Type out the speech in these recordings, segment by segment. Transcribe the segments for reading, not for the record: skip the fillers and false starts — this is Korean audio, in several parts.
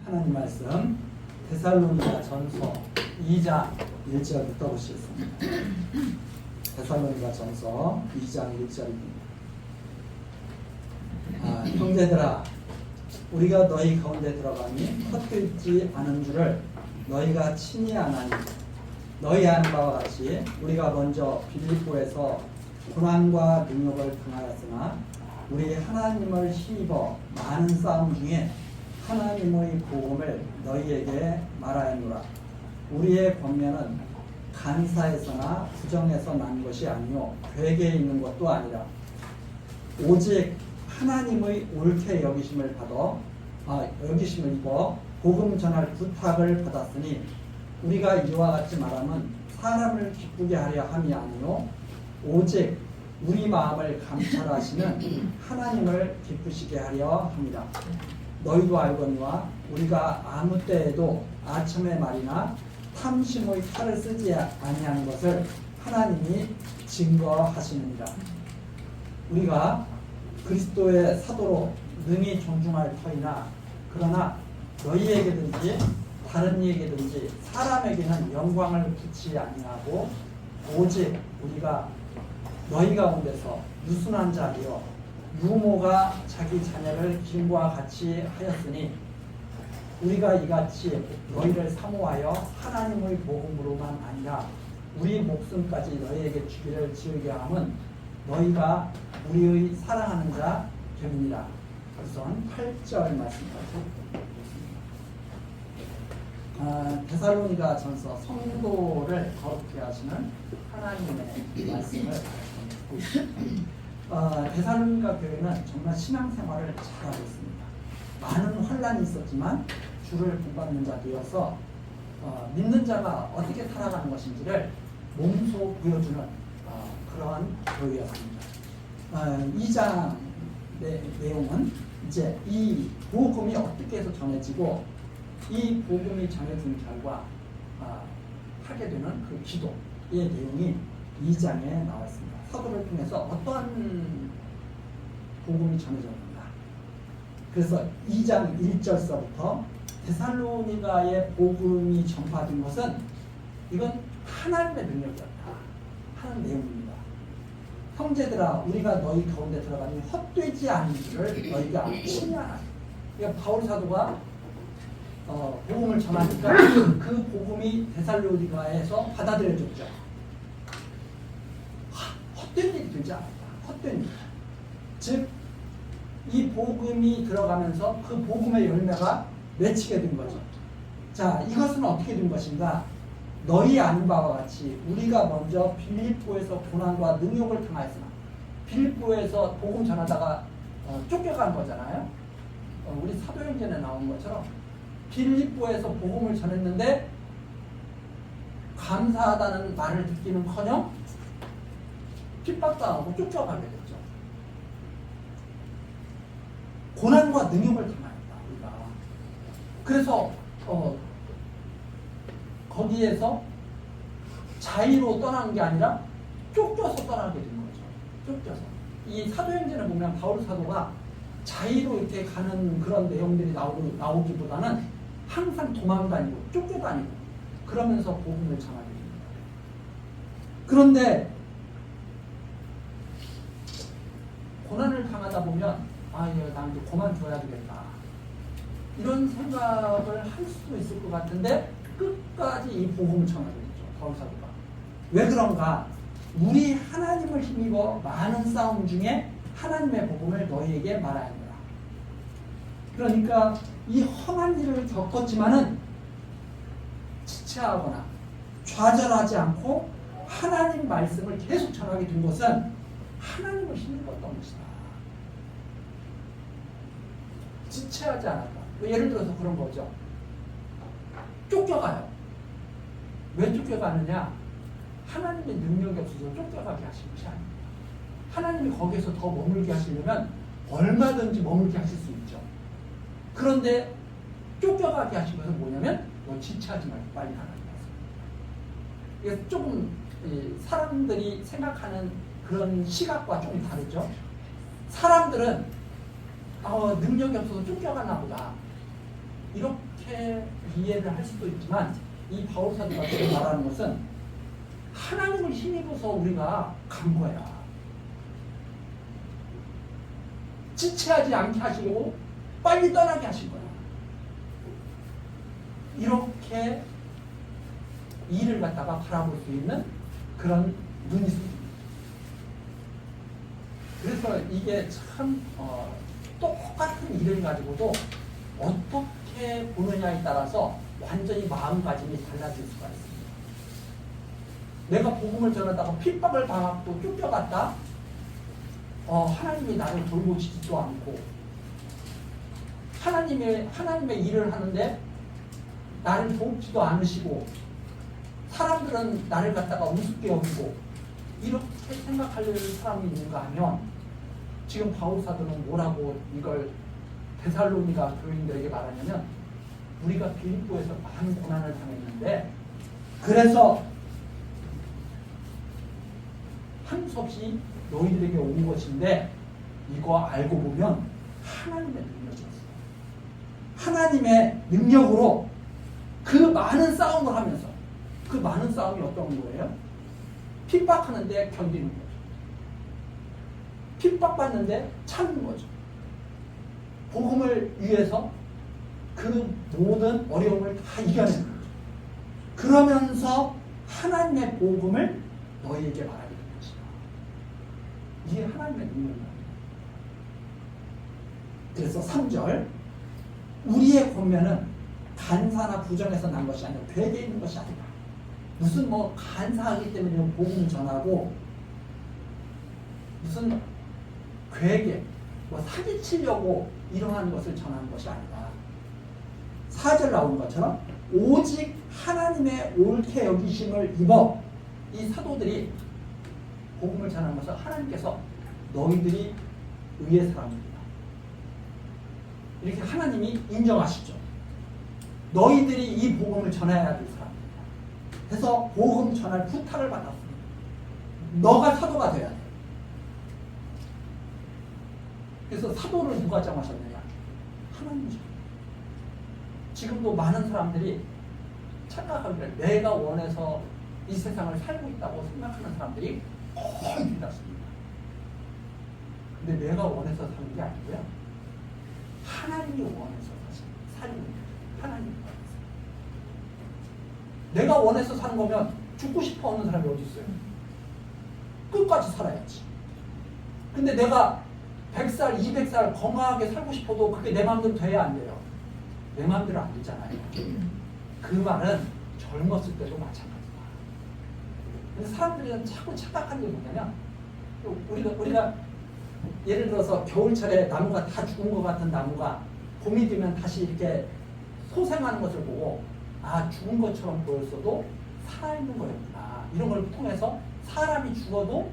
하나님 말씀 데살로니가 전서 2장 1절부터 보시겠습니다. 데살로니가 전서 2장 1절입니다. 형제들아, 우리가 너희 가운데 들어가니 헛되지 않은 줄을 너희가 친히 아나니, 너희 아는 바와 같이 우리가 먼저 빌립보에서 고난과 능력을 당하였으나 우리 하나님을 힘입어 많은 싸움 중에 하나님의 복음을 너희에게 말하였노라. 우리의 권면은 간사에서나 부정에서 난 것이 아니요 괴계에 있는 것도 아니라 오직 하나님의 옳게 여기심을 입어 복음 전할 부탁을 받았으니, 우리가 이와 같이 말하면 사람을 기쁘게 하려 함이 아니요 오직 우리 마음을 감찰하시는 하나님을 기쁘시게 하려 합니다. 너희도 알거니와 우리가 아무 때에도 아첨의 말이나 탐심의 칼을 쓰지 아니하는 것을 하나님이 증거하시느니라. 우리가 그리스도의 사도로 능히 존중할 터이나, 그러나 너희에게든지 다른 이에게든지 사람에게는 영광을 붙이지 아니하고 오직 우리가 너희 가운데서 유순한 자리요 유모가 자기 자녀를 기름과 같이 하였으니, 우리가 이같이 너희를 사모하여 하나님의 복음으로만 아니라 우리 목숨까지 너희에게 주기를 지으게 함은 너희가 우리의 사랑하는 자 됨이니라. 우선 8절 말씀까지. 데살로니가 전서 성도를 거룩케 하시는 하나님의 말씀을 보고 있습니다. 데살로니가 교회는 정말 신앙생활을 잘하고 있습니다. 많은 환란이 있었지만 주를 본받는 자 되어서 믿는 자가 어떻게 살아가는 것인지를 몸소 보여주는 그러한 교회였습니다. 2장 내용은 이제 이 복음이 어떻게 해서 전해지고 이 복음이 전해진 결과 하게 되는 그 기도의 내용이 2장에 나와 있습니다. 사도를 통해서 어떠한 복음이 전해졌는가. 그래서 2장 1절서부터 데살로니가의 복음이 전파된 것은 이건 하나님의 능력이었다 하는 내용입니다. 형제들아, 우리가 너희 가운데 들어가니 헛되지 않은 줄을 너희가 친히 아나니. 그러니까 바울 사도가 복음을 전하니까 그 복음이 데살로니가에서 받아들여졌죠. 헛된 일이 되지 않았다. 헛된 일. 즉, 이 복음이 들어가면서 그 복음의 열매가 맺히게 된 거죠. 자, 이것은 어떻게 된 것인가? 너희 아는 바와 같이 우리가 먼저 빌립보에서 고난과 능욕을 당하였으나, 빌립보에서 복음 전하다가 쫓겨간 거잖아요. 우리 사도행전에 나온 것처럼 빌립보에서 복음을 전했는데 감사하다는 말을 듣기는커녕 핍박당하고 쫓겨가게 됐죠. 고난과 능욕을 당하였다 우리가. 그래서 거기에서 자의로 떠난 게 아니라 쫓겨서 떠나게 된 거죠. 쫓겨서. 이 사도행전에 보면 바울 사도가 자의로 이렇게 가는 그런 내용들이 나오기보다는 항상 도망다니고 쫓겨다니고 그러면서 복음을 전하게 됩니다. 그런데 고난을 당하다 보면 난 이제 그만둬야 되겠다 이런 생각을 할 수도 있을 것 같은데 끝까지 이 복음을 전하게 되죠. 바울 사도가. 왜 그런가? 우리 하나님을 힘입어 많은 싸움 중에 하나님의 복음을 너희에게 말하였노라. 그러니까 이 험한 일을 겪었지만은 지체하거나 좌절하지 않고 하나님 말씀을 계속 전하게 된 것은 하나님을 힘입었던 것이다. 지체하지 않았다. 예를 들어서 그런 거죠. 쫓겨가요. 왜 쫓겨가느냐? 하나님의 능력이 없어서 쫓겨가게 하신 것이 아닙니다. 하나님이 거기에서 더 머물게 하시려면 얼마든지 머물게 하실 수 있죠. 그런데 쫓겨가게 하신 것은 뭐냐면 너 지체하지 말고 빨리 가라는 말씀. 이게 조금 사람들이 생각하는 그런 시각과 좀 다르죠. 사람들은 능력이 없어서 쫓겨가나 보다. 이렇게 이해를 할 수도 있지만 이 바울 사도가 지금 말하는 것은 하나님을 힘입어서 우리가 간 거야. 지체하지 않게 하시고 빨리 떠나게 하신 거야. 이렇게 일을 갖다가 바라볼 수 있는 그런 눈이 있습니다. 그래서 이게 참 똑같은 일을 가지고도 어떻게 보느냐에 따라서 완전히 마음가짐이 달라질 수가 있습니다. 내가 복음을 전하다가 핍박을 당하고 쫓겨갔다. 하나님이 나를 돌보시지도 않고 하나님의 일을 하는데 나를 돕지도 않으시고 사람들은 나를 갖다가 우습게 여기고 이렇게 생각할 사람이 있는가 하면 지금 바울 사도는 뭐라고 이걸 데살로니가 교인들에게 말하냐면 우리가 빌립보에서 많은 고난을 당했는데 그래서 한수 없이 너희들에게 온 것인데 이거 알고 보면 하나님의 능력이었어요. 하나님의 능력으로 그 많은 싸움을 하면서 그 많은 싸움이 어떤 거예요? 핍박하는데 견디는 거죠. 핍박받는데 참는 거죠. 복음을 위해서 그 모든 어려움을 다 이겨내는 거죠. 그러면서 하나님의 복음을 너희에게 말하게 된 것이다. 이게 하나님의 능력입니다. 그래서 3절 우리의 권면은 간사나 부정에서 난 것이 아니라 괴계에 있는 것이 아니다. 무슨 뭐 간사하기 때문에 복음을 전하고 무슨 괴계 뭐 사기치려고 이러한 것을 전하는 것이 아니다. 4절 나오는 것처럼 오직 하나님의 옳게 여기심을 입어 이 사도들이 복음을 전하는 것은 하나님께서 너희들이 의의 사람입니다. 이렇게 하나님이 인정하시죠. 너희들이 이 복음을 전해야 될 사람입니다. 그래서 복음 전할 부탁을 받았습니다. 너가 사도가 돼야 돼. 그래서 사도를 누가 정하셨느냐? 하나님이죠. 지금도 많은 사람들이 착각하기를 내가 원해서 이 세상을 살고 있다고 생각하는 사람들이 거의 대다수입니다. 근데 내가 원해서 사는 게 아니고요. 하나님이 원해서 살고 있는 거예요. 하나님이 원해서. 내가 원해서 사는 거면 죽고 싶어 하는 사람이 어디 있어요? 끝까지 살아야지. 근데 내가 100살, 200살 건강하게 살고 싶어도 그게 내 마음대로 돼야 안 돼요. 내 마음대로 안 되잖아요. 그 말은 젊었을 때도 마찬가지다. 그래서 사람들이 자꾸 착각하는 게 뭐냐면 우리가 예를 들어서 겨울철에 나무가 다 죽은 것 같은 나무가 봄이 되면 다시 이렇게 소생하는 것을 보고 아 죽은 것처럼 보였어도 살아있는 거였구나. 이런 걸 통해서 사람이 죽어도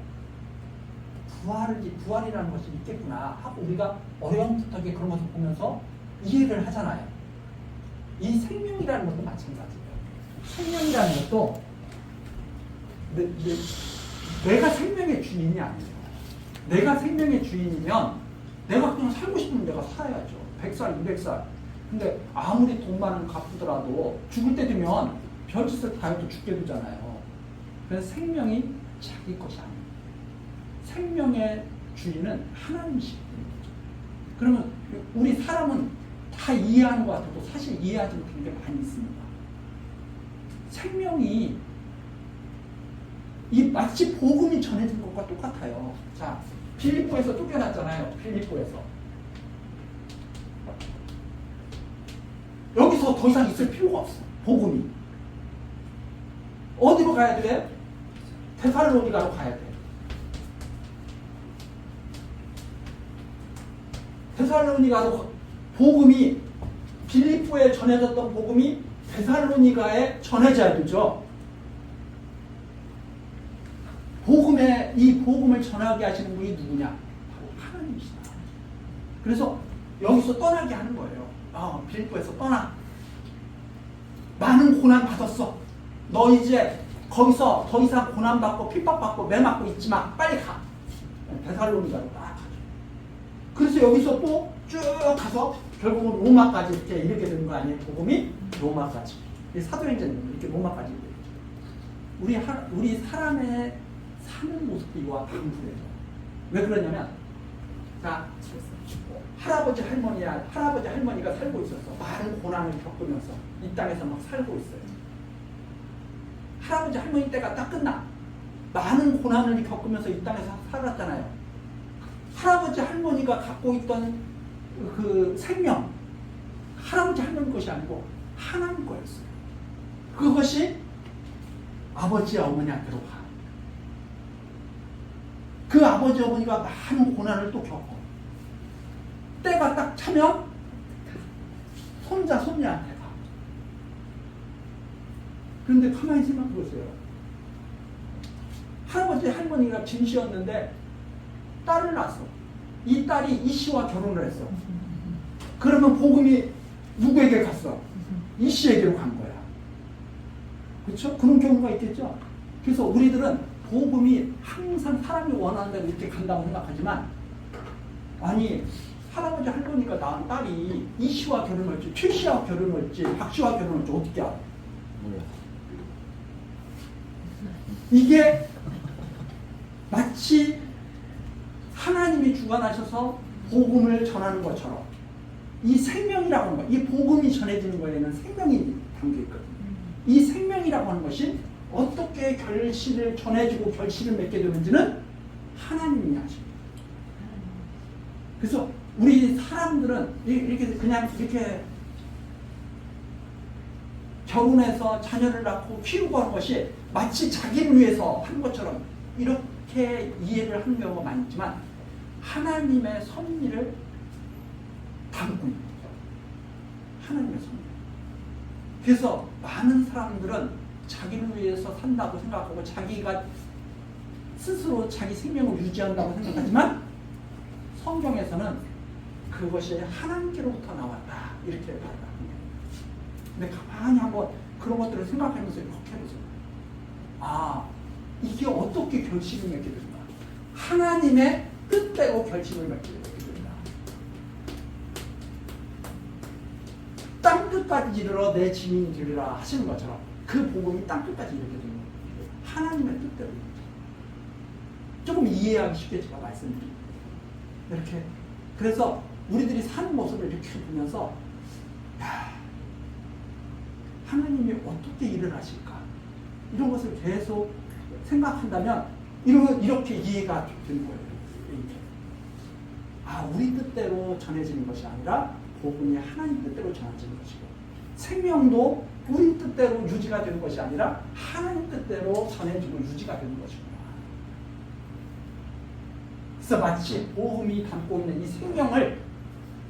부활이라는 것이 있겠구나 하고 우리가 어렴풋하게 그런 것을 보면서 이해를 하잖아요. 이 생명이라는 것도 마찬가지예요. 생명이라는 것도 내가 생명의 주인이 아니에요. 내가 생명의 주인이면 내가 그냥 살고 싶으면 내가 살아야죠. 100살, 200살. 근데 아무리 돈 많은 갚더라도 죽을 때 되면 별짓을 다 해도 죽게 되잖아요. 그래서 생명이 자기 것이 아닙니다. 생명의 주인은 하나님이시거든요. 그러면 우리 사람은 다 이해하는 것 같아도 사실 이해하지 못하는 게 많이 있습니다. 생명이 이 마치 복음이 전해진 것과 똑같아요. 자, 빌립보에서 쫓겨났잖아요. 빌립보에서. 여기서 더 이상 있을 필요가 없어. 복음이. 어디로 가야 돼? 데살로니가로 가야 돼. 데살로니가로 복음이 빌립보에 전해졌던 복음이 데살로니가에 전해져야 되죠. 이 복음을 전하게 하시는 분이 누구냐? 바로 하나님이시다. 그래서 여기서 떠나게 하는 거예요. 빌립보에서 떠나. 많은 고난 받았어. 너 이제 거기서 더 이상 고난 받고 핍박받고 매맞고 있지 마. 빨리 가. 데살로니가로 딱 가죠. 그래서 여기서 또 쭉 가서 결국은 로마까지 이렇게 이르게 되는 거 아니에요? 복음이 로마까지. 이 사도행전은 이렇게 로마까지 이르게 되죠. 우리 사람의 사는 모습도 이와 반대예요. 왜 그러냐면, 자, 할아버지 할머니가 살고 있었어. 많은 고난을 겪으면서 이 땅에서 막 살고 있어요. 할아버지 할머니 때가 딱 끝나. 많은 고난을 겪으면서 이 땅에서 살았잖아요. 할아버지 할머니가 갖고 있던 그 생명, 할아버지 할머니 것이 아니고 하나님 거였어요. 그것이 아버지와 어머니한테로 가. 그 아버지 어머니가 많은 고난을 또 겪어. 때가 딱 차면 손자 손녀한테 가. 그런데 가만히 생각해 보세요. 할아버지 할머니가 진씨였는데 딸을 낳았어. 이 딸이 이 씨와 결혼을 했어. 그러면 복음이 누구에게 갔어? 이 씨에게로 간 거야. 그렇죠? 그런 경우가 있겠죠. 그래서 우리들은 복음이 항상 사람이 원하는 대로 이렇게 간다고 생각하지만, 아니, 할아버지 할머니가 낳은 딸이 이 씨와 결혼을 했지, 최 씨와 결혼을 했지, 박 씨와 결혼을 했지, 어떻게 알아? 몰라. 이게 마치 하나님이 주관하셔서 복음을 전하는 것처럼, 이 생명이라고 하는 것, 이 복음이 전해지는 거에는 생명이 담겨있거든요. 이 생명이라고 하는 것이 어떻게 결실을 전해지고 결실을 맺게 되는지는 하나님이 아십니다. 그래서 우리 사람들은 이렇게 그냥 이렇게 결혼해서 자녀를 낳고 키우고 하는 것이 마치 자기를 위해서 하는 것처럼 이렇게 이해를 하는 경우가 많이 있지만, 하나님의 섭리를 담고 있는 거죠. 하나님의 섭리. 그래서 많은 사람들은 자기를 위해서 산다고 생각하고 생각하고 스스로 자기 생명을 유지한다고 생각하지만, 성경에서는 그것이 하나님께로부터 나왔다 이렇게 말합니다. 근데 가만히 한번 그런 것들을 생각하면서 이렇게 해보세요. 아, 이게 어떻게 결실을 맺게 되는가? 하나님의 뜻대로 결실을 맺게 됩니다. 땅끝까지 이르러 내 지민이 되리라 하시는 것처럼 그 복음이 땅끝까지 이르게 되는 거예요. 하나님의 뜻대로. 조금 이해하기 쉽게 제가 말씀드립니다. 이렇게. 그래서 우리들이 사는 모습을 이렇게 보면서, 야, 하나님이 어떻게 일을 하실까? 이런 것을 계속 생각한다면 이렇게 이해가 되는 거예요. 아, 우리 뜻대로 전해지는 것이 아니라 복음이 하나님 뜻대로 전해지는 것이고, 생명도 우리 뜻대로 유지가 되는 것이 아니라 하나님 뜻대로 전해지고 유지가 되는 것이구나. 그래서 마치 복음이 담고 있는 이 생명을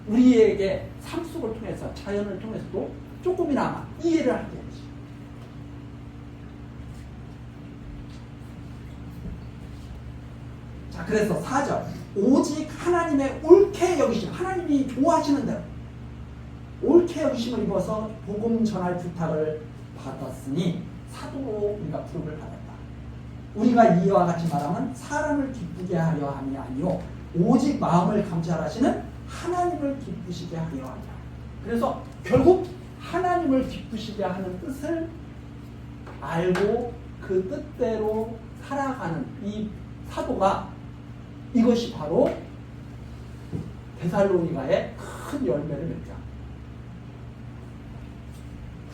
우리에게 삶 속을 통해서, 자연을 통해서도 조금이나마 이해를 하게 되지. 자, 그래서 4절. 오직 하나님의 옳게 여기심, 하나님이 좋아하시는 대로 옳게 여기심을 입어서 복음 전할 부탁을 받았으니 사도로 우리가 부름을 받았다. 우리가 이와 같이 말하면 사람을 기쁘게 하려 함이 아니요 오직 마음을 감찰하시는 하나님을 기쁘시게 하려 한다. 그래서 결국 하나님을 기쁘시게 하는 뜻을 알고 그 뜻대로 살아가는 이 사도가, 이것이 바로 데살로니가의 큰 열매를 맺자.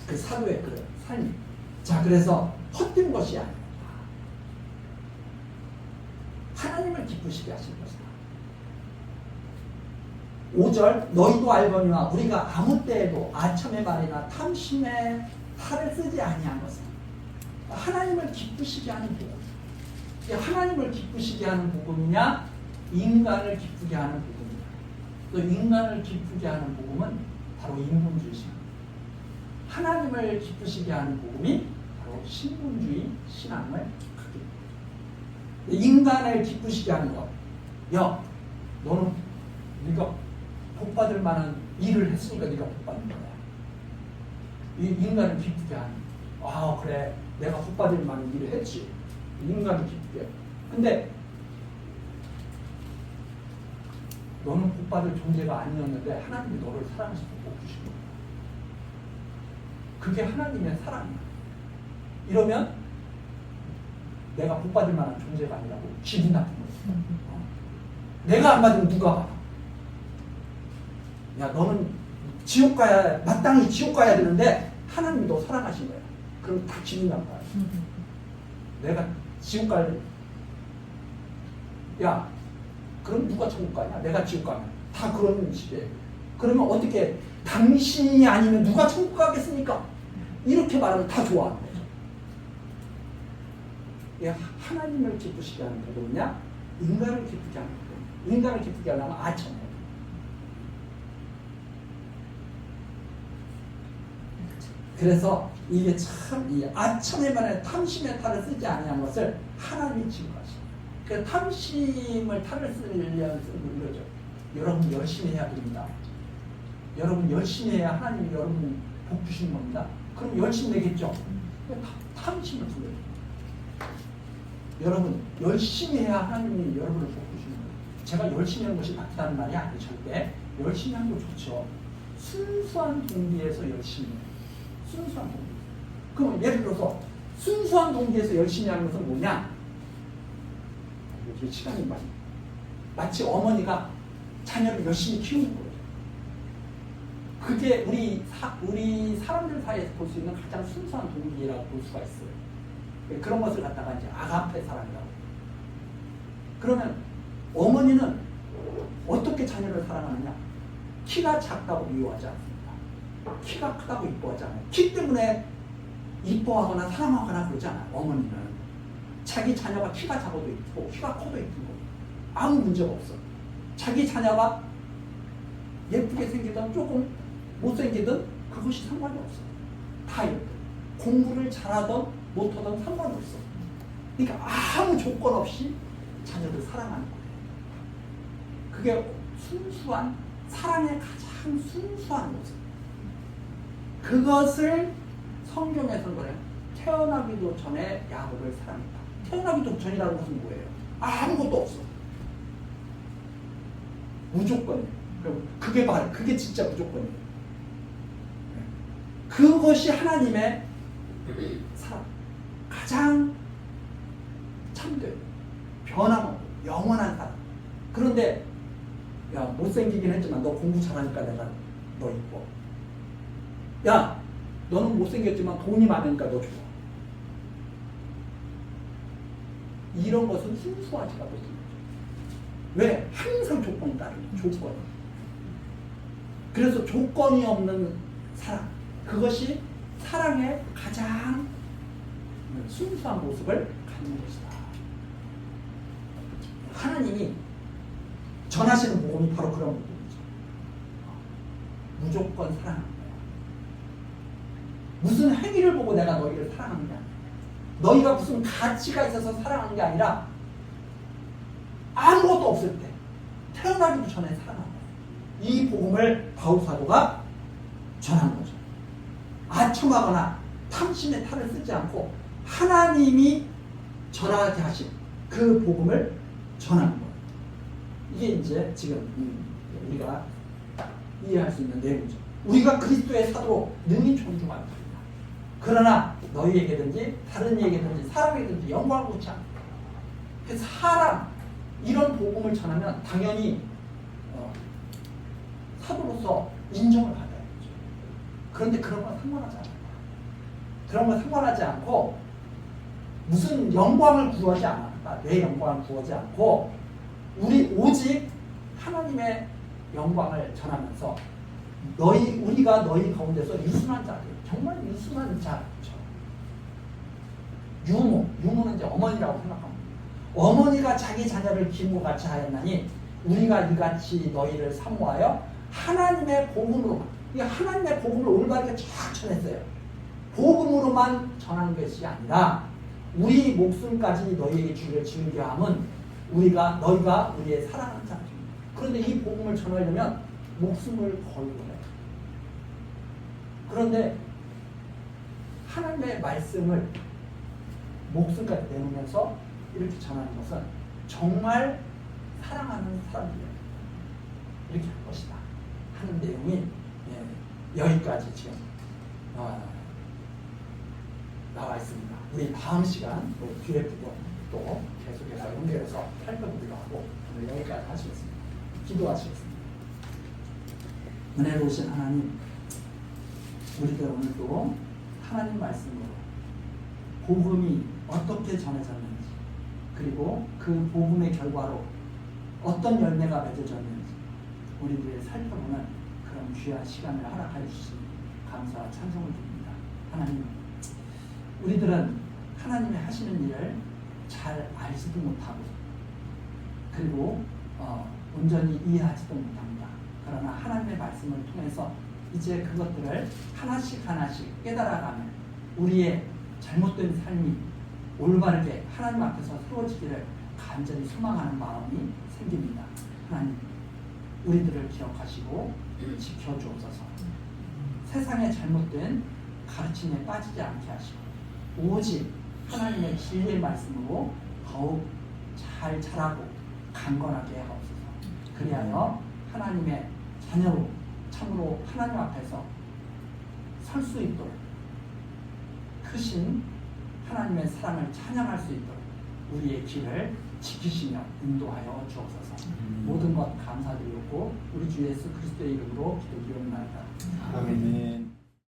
그 사도의 그 삶이. 자, 그래서 헛된 것이 아니다. 하나님을 기쁘시게 하시는 것이다. 5절. 너희도 알거니와 우리가 아무 때에도 아첨의 말이나 탐심의 탈을 쓰지 아니한 것은 하나님을 기쁘시게 하는 복음. 하나님을 기쁘시게 하는 복음이냐, 인간을 기쁘게 하는 복음이냐. 또 인간을 기쁘게 하는 복음은 바로 인본주의 신앙. 하나님을 기쁘시게 하는 복음이 바로 신본주의 신앙을 갖게 됩니다. 인간을 기쁘시게 하는 것. 야, 너는 네가 복받을 만한 일을 했으니까 네가 복받는 거야. 이 인간을 기쁘게 하는. 아, 그래, 내가 복받을 만한 일을 했지. 인간을 기쁘게. 근데 너는 복받을 존재가 아니었는데 하나님이 너를 사랑하셔서 복 주신 거야. 그게 하나님의 사랑이야. 이러면 내가 복받을 만한 존재가 아니라고 기분 나쁜 거야. 내가 안 받으면 누가 받아? 야, 너는 지옥 가야, 마땅히 지옥 가야 되는데 하나님이 너 사랑하신 거야. 그럼 다 기분 나빠요. 내가 지옥 갈래? 야, 그럼 누가 천국 가냐? 내가 지옥 가면. 다 그런 시대예요. 그러면 어떻게, 당신이 아니면 누가 천국 가겠습니까? 이렇게 말하면 다 좋아하는 거죠. 하나님을 기쁘시게 하는 게 뭐냐? 인간을 기쁘게 하는 거예요. 인간을 기쁘게 하려면 아첨해요. 그래서 이게 참 이 아첨에 관해 탐심의 탈을 쓰지 아니한 것을 하나님이 지금하시고, 그 탐심을 탈을 쓰려는 이거죠. 여러분 열심히 해야 됩니다. 여러분 열심히 해야 하나님이 여러분 복 주시는 겁니다. 그럼 열심히 내겠죠. 탐심을 두려요. 여러분 열심히 해야 하나님이 여러분을 복 주시는 거예요. 제가 열심히 하는 것이 나쁘다는 말이 아니에요. 절대 열심히 하는 거 좋죠. 순수한 동기에서 열심히 해요. 순수한 동기. 그럼 예를 들어서 순수한 동기에서 열심히 하는 것은 뭐냐? 시간이 마치 어머니가 자녀를 열심히 키우는 거예요. 그게 우리 사람들 사이에서 볼 수 있는 가장 순수한 동기라고 볼 수가 있어요. 그런 것을 갖다가 이제 아가페 사랑이라고. 그러면 어머니는 어떻게 자녀를 사랑하느냐? 키가 작다고 미워하지 않습니다. 키가 크다고 이뻐하지 않아요. 키 때문에 이뻐하거나 사랑하거나 그러지 않아요. 어머니는 자기 자녀가 키가 작아도 이쁘고 키가 커도 이쁘고 아무 문제가 없어. 자기 자녀가 예쁘게 생기든 조금 못생기든 그것이 상관이 없어. 다 예뻐. 공부를 잘하든 못하든 상관이 없어. 그러니까 아무 조건 없이 자녀를 사랑하는 거예요. 그게 순수한 사랑의 가장 순수한 모습. 그것을 성경에서는 그래요. 태어나기도 전에 야곱을 사랑했다. 태어나기도 전이라는 것은 뭐예요? 아무것도 없어. 무조건이에요. 그게 진짜 무조건이에요. 그것이 하나님의 사랑. 가장 참된, 변함없고 영원한 사랑. 그런데 야, 못생기긴 했지만 너 공부 잘하니까 내가 너 이뻐. 야, 너는 못생겼지만 돈이 많으니까 너 좋아. 이런 것은 순수하지가 못합니다. 왜? 항상 조건이 따르죠. 조건이. 그래서 조건이 없는 사랑. 그것이 사랑의 가장 순수한 모습을 갖는 것이다. 하나님이 전하시는 복음이 바로 그런 복음이죠. 무조건 사랑하는 거야. 무슨 행위를 보고 내가 너희를 사랑하는 게 아니야. 너희가 무슨 가치가 있어서 사랑하는 게 아니라 아무것도 없을 때 태어나기도 전에 사랑하는 거야. 이 복음을 바울 사도가 전한 거죠. 아첨하거나 탐심의 탈을 쓰지 않고 하나님이 전하게 하신 그 복음을 전하는 거예요. 이게 이제 지금 우리가 이해할 수 있는 내용이죠. 우리가 그리스도의 사도로 능히 존중합니다. 그러나 너희에게든지 다른 이에게든지 사람에게든지 영광을 묻지 않는다. 그래서 사람 이런 복음을 전하면 당연히 사도로서 인정을 받아야 되죠. 그런데 그런 건 상관하지 않아요. 그런 건 상관하지 않고 무슨 영광을 구하지 않았다. 내 영광을 구하지 않고 우리 오직 하나님의 영광을 전하면서 우리가 너희 가운데서 유순한 자들, 정말 유순한 자죠. 유모는 이제 어머니라고 생각합니다. 어머니가 자기 자녀를 기름과 같이 하였나니 우리가 이같이 너희를 사모하여 하나님의 복음으로만, 하나님의 복음을 올바르게 쫙 전했어요. 복음으로만 전하는 것이 아니라 우리 목숨까지 너희에게 주기를 즐겨 함은 너희가 우리의 사랑하는 자입니다. 그런데 이 복음을 전하려면 목숨을 걸고 해요. 그런데 하나님의 말씀을 목숨까지 내놓으면서 이렇게 전하는 것은 정말 사랑하는 사람들이에요. 이렇게 할 것이다 하는 내용이 여기까지 지금 나와 있습니다. 우리 다음 시간 또 뒤에 부분 또 계속해서 연결해서 살펴보기로 하고 오늘 여기까지 하시겠습니다. 기도하시겠습니다. 은혜로우신 하나님, 우리들 오늘도 하나님 말씀으로 복음이 어떻게 전해졌는지, 그리고 그 복음의 결과로 어떤 열매가 맺어졌는지 우리들이 살펴보는 그런 귀한 시간을 허락하여 주시니 감사와 찬송을 드립니다. 하나님, 우리들은 하나님이 하시는 일을 잘 알지도 못하고 그리고 온전히 이해하지도 못합니다. 그러나 하나님의 말씀을 통해서 이제 그것들을 하나씩 하나씩 깨달아가면 우리의 잘못된 삶이 올바르게 하나님 앞에서 세워지기를 간절히 소망하는 마음이 생깁니다. 하나님, 우리들을 기억하시고 지켜주옵소서. 세상의 잘못된 가르침에 빠지지 않게 하시고 오직 하나님의 진리의 말씀으로 더욱 잘 자라고 강건하게 하옵소서. 그리하여 하나님의 자녀로 참으로 하나님 앞에서 설 수 있도록 크신 하나님의 사랑을 찬양할 수 있도록 우리의 길을 지키시며 인도하여 주옵소서. 모든 것 감사드리고 우리 주 예수 그리스도의 이름으로 기도드리옵나이다. 아멘.